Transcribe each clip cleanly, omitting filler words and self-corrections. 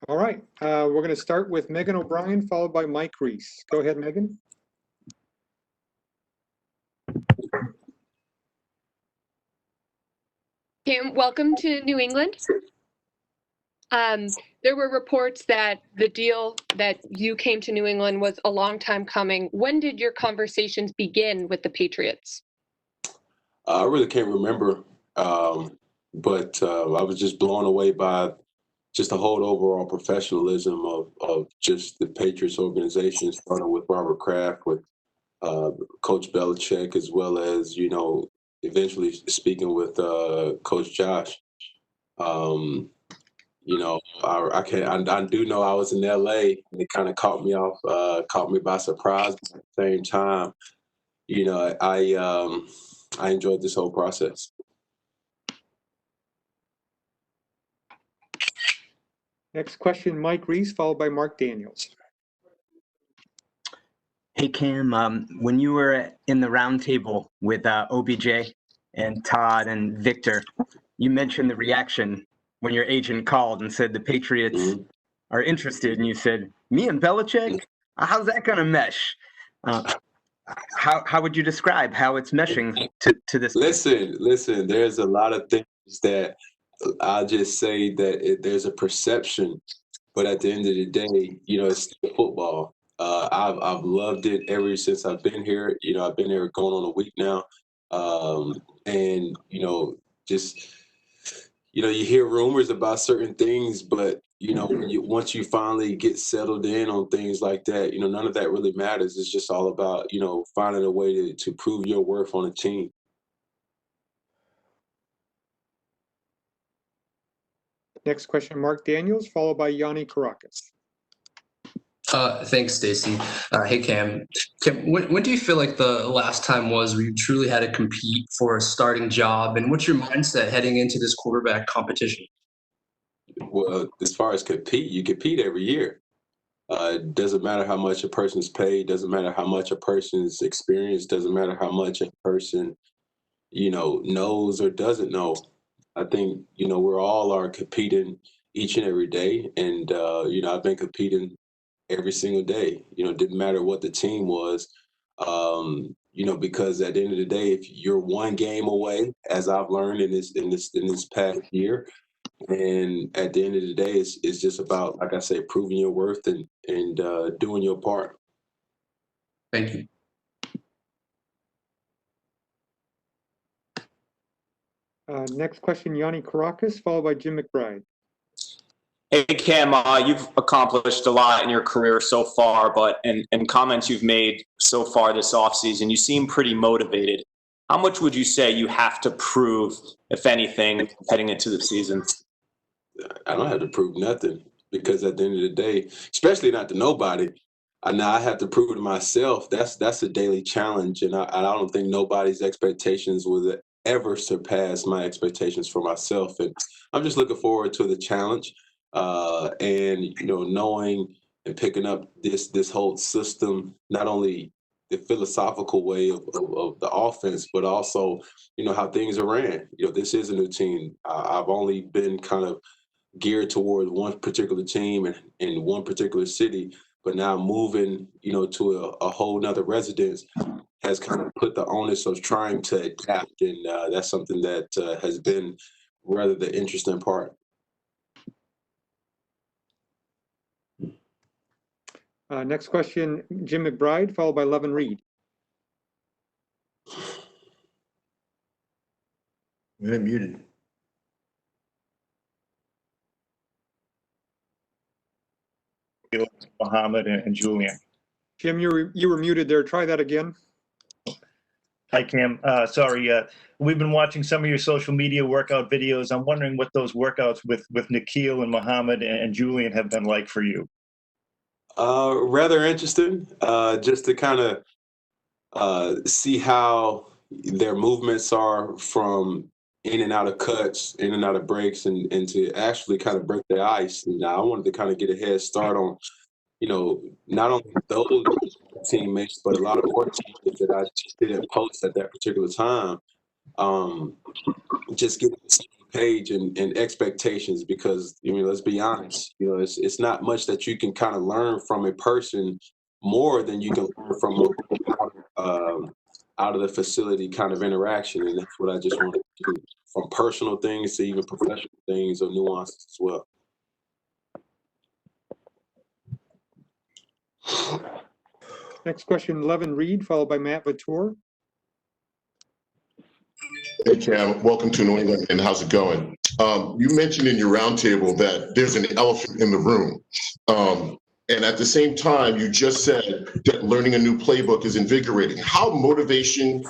All right, we're going to start with Megan O'Brien, followed by Mike Reese. Go ahead, Megan. Cam, welcome to New England. There were reports that the deal that you came to New England was a long time coming. When did your conversations begin with the Patriots? I really can't remember, but I was just blown away by just the whole overall professionalism of just the Patriots organization, starting with Robert Kraft, with Coach Belichick, as well as, eventually speaking with Coach Josh. I do know I was in LA, and it kind of caught me by surprise. But at the same time, I enjoyed this whole process. Next question, Mike Reese, followed by Mark Daniels. Hey, Cam, when you were in the roundtable with OBJ and Todd and Victor, you mentioned the reaction when your agent called and said the Patriots are interested, and you said, me and Belichick? How's that going to mesh? How would you describe how it's meshing to this? Listen, there's a lot of things that I'll just say that there's a perception, but at the end of the day, it's still football. I've loved it ever since I've been here. I've been here going on a week now. And, you hear rumors about certain things, but, once you finally get settled in on things like that, none of that really matters. It's just all about, finding a way to prove your worth on a team. Next question, Mark Daniels, followed by Yanni Caracas. Thanks, Stacey. Hey, Cam. When do you feel like the last time was where you truly had to compete for a starting job? And what's your mindset heading into this quarterback competition? Well, as far as compete, you compete every year. It doesn't matter how much a person's paid, doesn't matter how much a person's experienced, doesn't matter how much a person, knows or doesn't know. I think, we're all are competing each and every day. And, I've been competing every single day. It didn't matter what the team was, because at the end of the day, if you're one game away, as I've learned in this past year, and at the end of the day, it's just about, like I say, proving your worth and doing your part. Thank you. Next question, Yanni Caracas, followed by Jim McBride. Hey, Cam, you've accomplished a lot in your career so far, but in comments you've made so far this offseason, you seem pretty motivated. How much would you say you have to prove, if anything, heading into the season? I don't have to prove nothing, because at the end of the day, especially not to nobody, I have to prove it to myself. That's a daily challenge, and I don't think nobody's expectations will ever surpass my expectations for myself. And I'm just looking forward to the challenge. And knowing and picking up this whole system, not only the philosophical way of the offense, but also how things are ran. This is a new team. I've only been kind of geared towards one particular team and in one particular city, but now moving to a whole nother residence has kind of put the onus of trying to adapt, and that's something that has been rather the interesting part. Next question, Jim McBride, followed by Levin Reed. You're muted. Muhammad and Julian. Jim, you were muted there. Try that again. Hi, Cam. Sorry. We've been watching some of your social media workout videos. I'm wondering what those workouts with Nikhil and Muhammad and Julian have been like for you. Rather interesting, just to kind of see how their movements are from in and out of cuts, in and out of breaks, and to actually kind of break the ice. And I wanted to kind of get a head start on, not only those teammates, but a lot of more teammates that I just didn't post at that particular time. Just getting to see page and expectations, because let's be honest, it's not much that you can kind of learn from a person more than you can learn from out of the facility kind of interaction, and that's what I just want to do, from personal things to even professional things or nuances as well. Next question, Levin Reed, followed by Matt Vatour. Hey, Cam, welcome to New England, and how's it going? You mentioned in your roundtable that there's an elephant in the room. And at the same time, you just said that learning a new playbook is invigorating. How motivational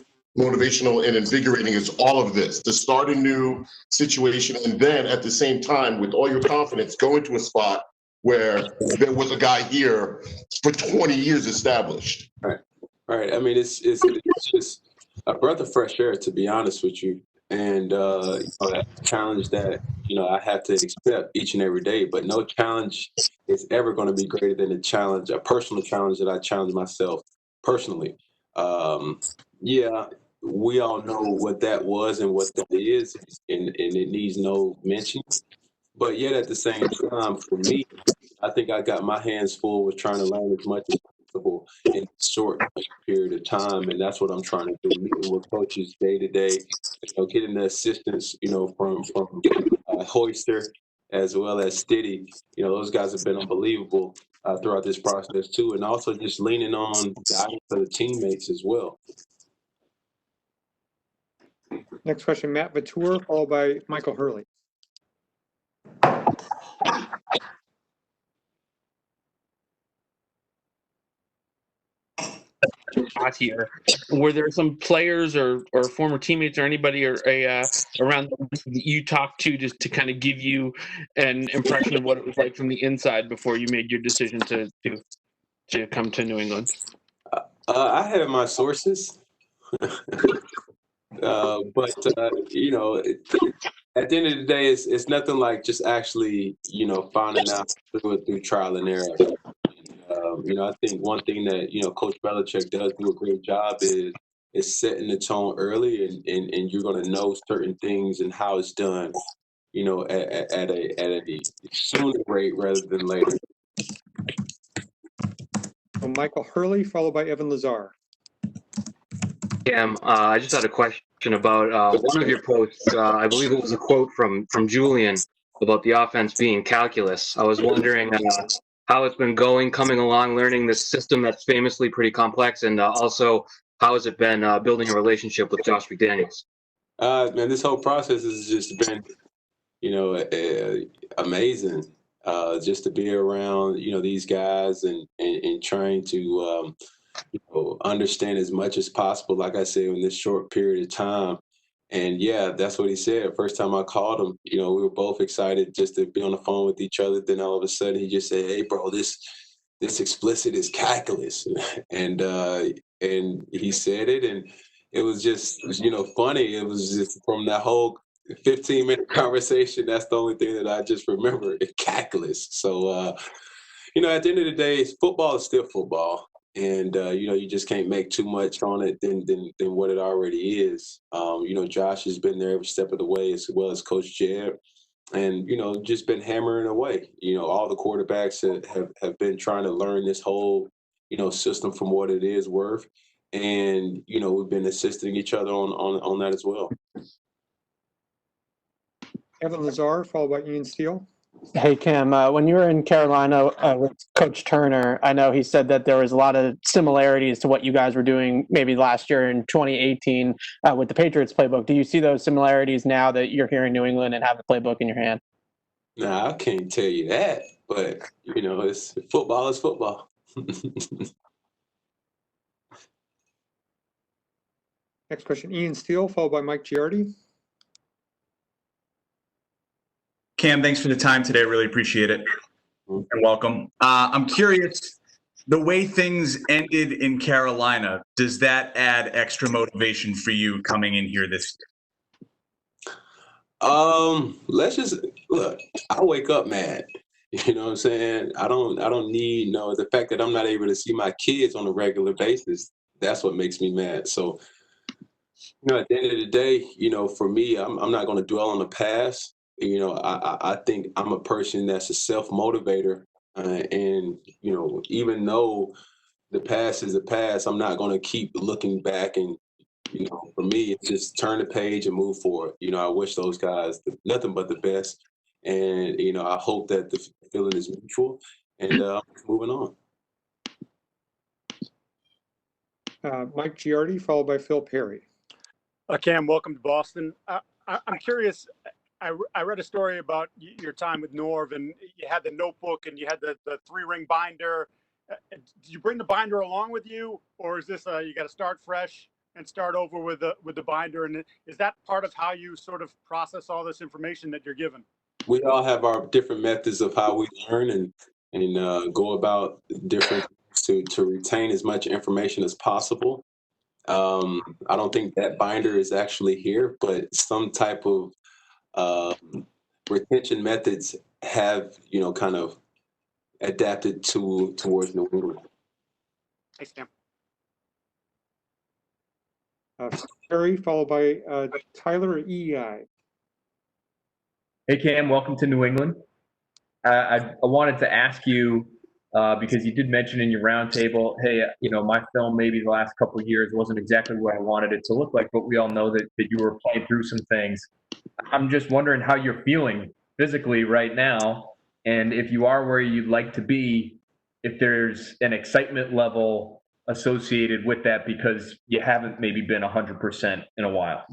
and invigorating is all of this, to start a new situation, and then at the same time, with all your confidence, go into a spot where there was a guy here for 20 years established? Right. I mean, it's just a breath of fresh air, to be honest with you. And that challenge that I have to accept each and every day. But no challenge is ever going to be greater than a personal challenge that I challenge myself personally. Yeah, we all know what that was and what that is, and it needs no mention. But yet at the same time, for me, I think I got my hands full with trying to learn as much as possible in a short period of time, and that's what I'm trying to do. Meeting with coaches day to day, getting the assistance, from Hoister as well as Stiddy. Those guys have been unbelievable throughout this process too, and also just leaning on guidance of the teammates as well. Next question, Matt Vatour, followed by Michael Hurley. Here, were there some players or former teammates or anybody around that you talked to just to kind of give you an impression of what it was like from the inside before you made your decision to come to New England? I have my sources, but at the end of the day, it's nothing like just actually finding out through trial and error. I think one thing that Coach Belichick does do a great job is setting the tone early, and you're going to know certain things and how it's done, at a sooner rate rather than later. So Michael Hurley, followed by Evan Lazar. Cam, I just had a question about one of your posts. I believe it was a quote from Julian about the offense being calculus. I was wondering how it's been coming along, learning this system that's famously pretty complex, and also how has it been building a relationship with Josh McDaniels? Man, this whole process has just been, amazing. Just to be around, these guys and trying to, understand as much as possible, like I said, in this short period of time. And yeah, that's what he said. First time I called him, we were both excited just to be on the phone with each other. Then all of a sudden he just said, "Hey, bro, this explicit is calculus," and he said it, and it was just funny. It was just from that whole 15-minute conversation. That's the only thing that I just remember, calculus. So at the end of the day, football is still football. And, you just can't make too much on it than what it already is. Josh has been there every step of the way, as well as Coach Jed, and, just been hammering away. All the quarterbacks have been trying to learn this whole, system from what it is worth. And, we've been assisting each other on that as well. Evan Lazar, followed by Ian Steele. Hey, Cam, when you were in Carolina with Coach Turner, I know he said that there was a lot of similarities to what you guys were doing maybe last year in 2018 with the Patriots playbook. Do you see those similarities now that you're here in New England and have the playbook in your hand? No, I can't tell you that, but, it's football is football. Next question, Ian Steele, followed by Mike Giardi. Cam, thanks for the time today. Really appreciate it. And welcome. I'm curious, the way things ended in Carolina, does that add extra motivation for you coming in here this year? Let's just look, I wake up mad. You know what I'm saying? I don't need the fact that I'm not able to see my kids on a regular basis. That's what makes me mad. So At the end of the day, for me, I'm not going to dwell on the past. I think I'm a person that's a self-motivator. And, even though the past is the past, I'm not going to keep looking back. And, for me, it's just turn the page and move forward. I wish those guys nothing but the best. And, I hope that the feeling is mutual and moving on. Mike Giardi, followed by Phil Perry. Cam, welcome to Boston. I'm curious. I read a story about your time with Norv, and you had the notebook and you had the 3-ring binder. Did you bring the binder along with you, or is this you got to start fresh and start over with the binder? And is that part of how you sort of process all this information that you're given? We all have our different methods of how we learn and go about different to retain as much information as possible. I don't think that binder is actually here, but some type of retention methods have, kind of adapted towards New England. Thanks, Cam. Perry, followed by Tyler EI. Hey, Cam, welcome to New England. I wanted to ask you, because you did mention in your roundtable, hey, my film maybe the last couple of years wasn't exactly what I wanted it to look like, but we all know that you were playing through some things. I'm just wondering how you're feeling physically right now, and if you are where you'd like to be, if there's an excitement level associated with that because you haven't maybe been 100% in a while.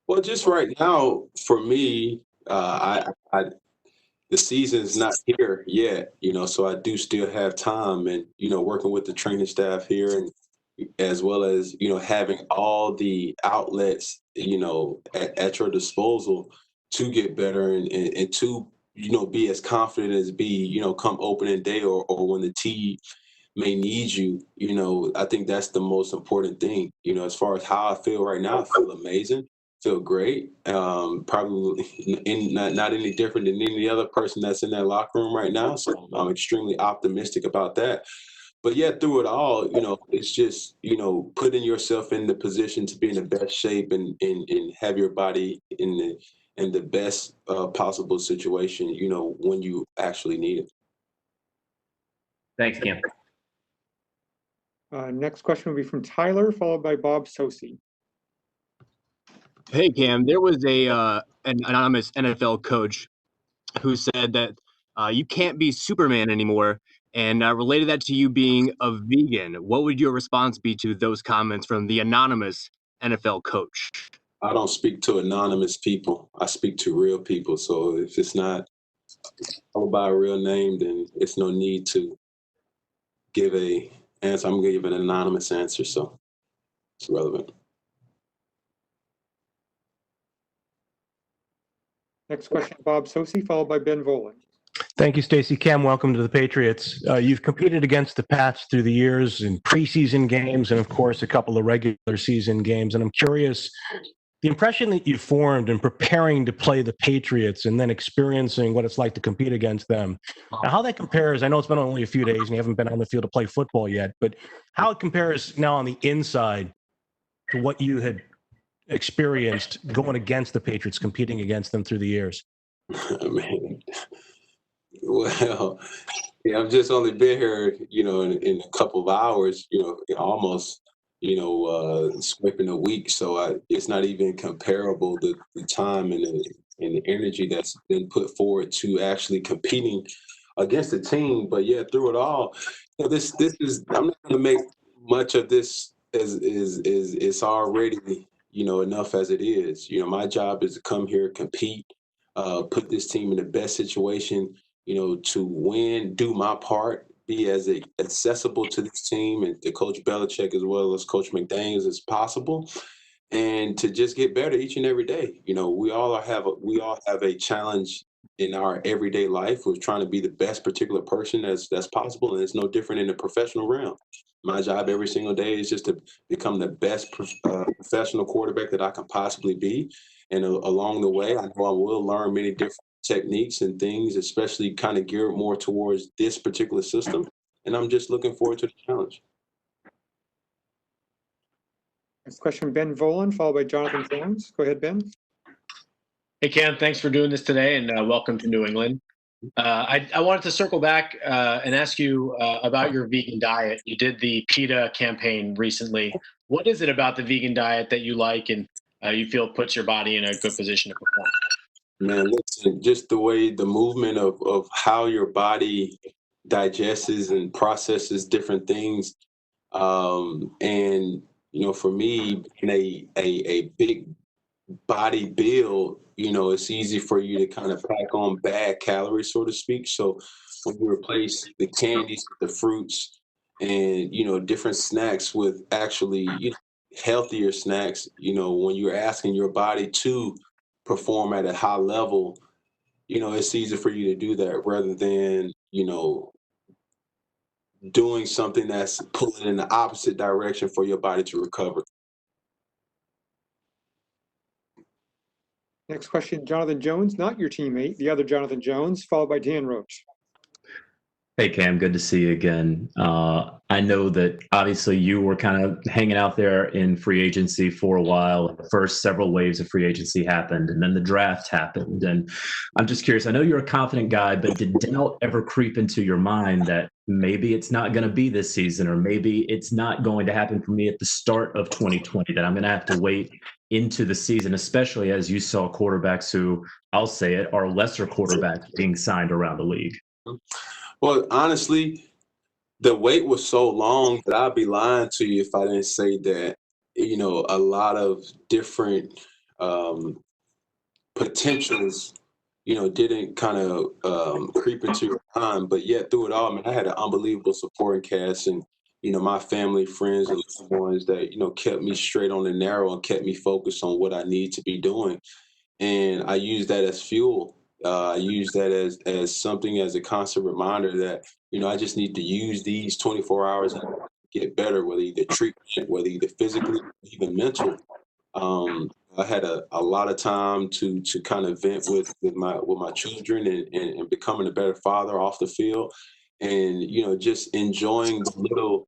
Well, just right now, for me, the season's not here yet, so I do still have time and, working with the training staff here and as well as, having all the outlets, at your disposal to get better and to, be as confident as come opening day or when the team may need you, I think that's the most important thing. As far as how I feel right now, I feel amazing. Feel great. Probably not any different than any other person that's in that locker room right now. So I'm extremely optimistic about that. But yeah, through it all, it's just, putting yourself in the position to be in the best shape and have your body in the best possible situation, when you actually need it. Thanks, Cam. Next question will be from Tyler, followed by Bob Sosi. Hey, Cam, there was an anonymous NFL coach who said that you can't be Superman anymore and related that to you being a vegan. What would your response be to those comments from the anonymous NFL coach? I don't speak to anonymous people. I speak to real people. So if it's not called by a real name, then it's no need to give a answer. I'm going to give an anonymous answer, so it's relevant. Next question, Bob Sosi, followed by Ben Volen. Thank you, Stacey. Cam, welcome to the Patriots. You've competed against the Pats through the years in preseason games and, of course, a couple of regular season games. And I'm curious, the impression that you formed in preparing to play the Patriots and then experiencing what it's like to compete against them, now how that compares, I know it's been only a few days and you haven't been on the field to play football yet, but how it compares now on the inside to what you had experienced going against the Patriots, competing against them through the years? Man. Well, yeah, I've just only been here, in a couple of hours, almost, scraping a week. So it's not even comparable, the time and the energy that's been put forward to actually competing against the team. But yeah, through it all, this is, I'm not going to make much of this as it's already, enough as it is. My job is to come here, compete, put this team in the best situation, to win, do my part, be as accessible to this team and to Coach Belichick as well as Coach McDaniels as possible, and to just get better each and every day. We all have a challenge in our everyday life with trying to be the best particular person that's possible, and it's no different in the professional realm. My job every single day is just to become the best professional quarterback that I can possibly be. And along the way, I know I will learn many different techniques and things, especially kind of geared more towards this particular system. And I'm just looking forward to the challenge. Next question, Ben Volan, followed by Jonathan Jones. Go ahead, Ben. Hey, Cam, thanks for doing this today, and welcome to New England. I wanted to circle back and ask you about your vegan diet. You did the PETA campaign recently. What is it about the vegan diet that you like and you feel puts your body in a good position to perform? Man, listen, just the way the movement of how your body digests and processes different things. And, for me, being a big body build, it's easy for you to kind of pack on bad calories, so to speak. So when you replace the candies with the fruits and, different snacks with actually, healthier snacks, when you're asking your body to perform at a high level, it's easy for you to do that rather than, doing something that's pulling in the opposite direction for your body to recover. Next question, Jonathan Jones, not your teammate, the other Jonathan Jones, followed by Dan Roach. Hey, Cam, good to see you again. I know that obviously you were kind of hanging out there in free agency for a while. The first several waves of free agency happened, and then the draft happened. And I'm just curious, I know you're a confident guy, but did doubt ever creep into your mind that maybe it's not going to be this season, or maybe it's not going to happen for me at the start of 2020, that I'm going to have to wait into the season, especially as you saw quarterbacks who, I'll say it, are lesser quarterbacks being signed around the league? Well, honestly, the wait was so long that I'd be lying to you if I didn't say that, a lot of different potentials, didn't kind of creep into your mind. But yet through it all, man, I had an unbelievable supporting cast and, my family, friends, and loved ones that, kept me straight on the narrow and kept me focused on what I need to be doing. And I use that as fuel. I use that as something, as a constant reminder that, I just need to use these 24 hours and get better, whether either treatment, whether either physically, even mental. I had a lot of time to kind of vent with my children and becoming a better father off the field, and just enjoying the little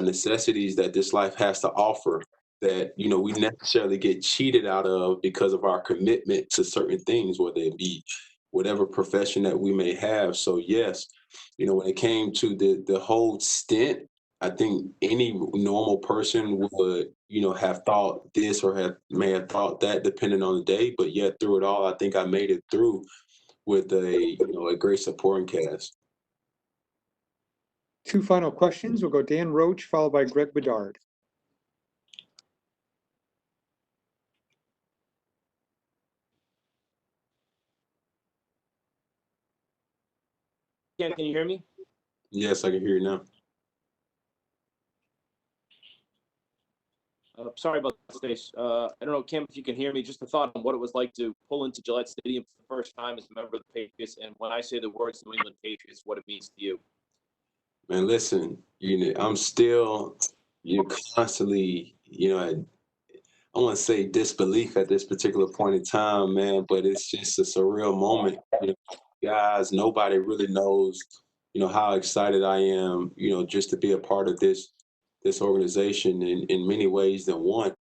necessities that this life has to offer that we necessarily get cheated out of because of our commitment to certain things, whether it be whatever profession that we may have. So yes, when it came to the whole stint, I think any normal person would, have thought this or may have thought that, depending on the day. But yet through it all, I think I made it through with a great supporting cast. Two final questions. We'll go Dan Roach, followed by Greg Bedard. Can you hear me? Yes, I can hear you now. Sorry about that, Stace. I don't know, Kim, if you can hear me. Just a thought on what it was like to pull into Gillette Stadium for the first time as a member of the Patriots, and when I say the words New England Patriots, what it means to you. Man, listen, I'm still, constantly, I want to say disbelief at this particular point in time, man, but it's just a surreal moment. Guys, nobody really knows, how excited I am, just to be a part of this organization in many ways than one.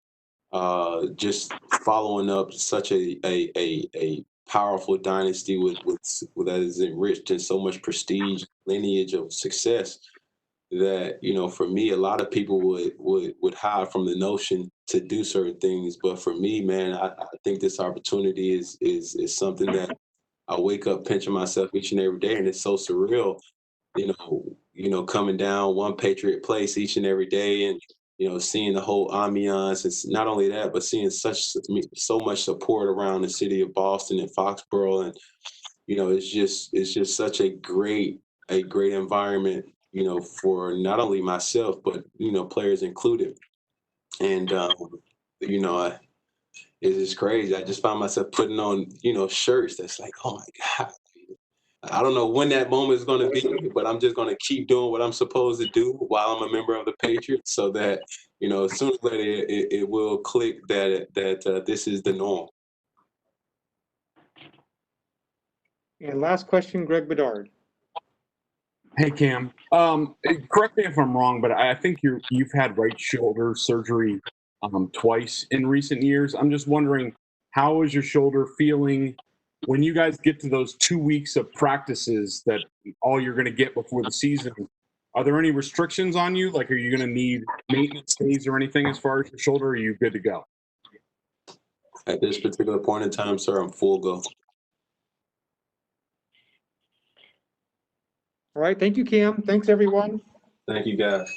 Just following up such a powerful dynasty with that is enriched in so much prestige, lineage of success, that for me, a lot of people would hide from the notion to do certain things. But for me, man, I think this opportunity is something that I wake up pinching myself each and every day, and it's so surreal. Coming down one Patriot place each and every day, and seeing the whole ambiance. It's not only that, but seeing so much support around the city of Boston and Foxborough, and it's just such a great environment, for not only myself but players included. And it's just crazy. I just found myself putting on shirts that's like, oh my God. I don't know when that moment is going to be, but I'm just going to keep doing what I'm supposed to do while I'm a member of the Patriots, so that sooner or later it will click that this is the norm. And last question, Greg Bedard. Hey, Cam. Correct me if I'm wrong, but I think you've had right shoulder surgery twice in recent years. I'm just wondering, how is your shoulder feeling when you guys get to those 2 weeks of practices that all you're going to get before the season? Are there any restrictions on you? Like, are you going to need maintenance days or anything as far as your shoulder? Or are you good to go? At this particular point in time, sir, I'm full go. All right. Thank you, Cam. Thanks, everyone. Thank you, guys.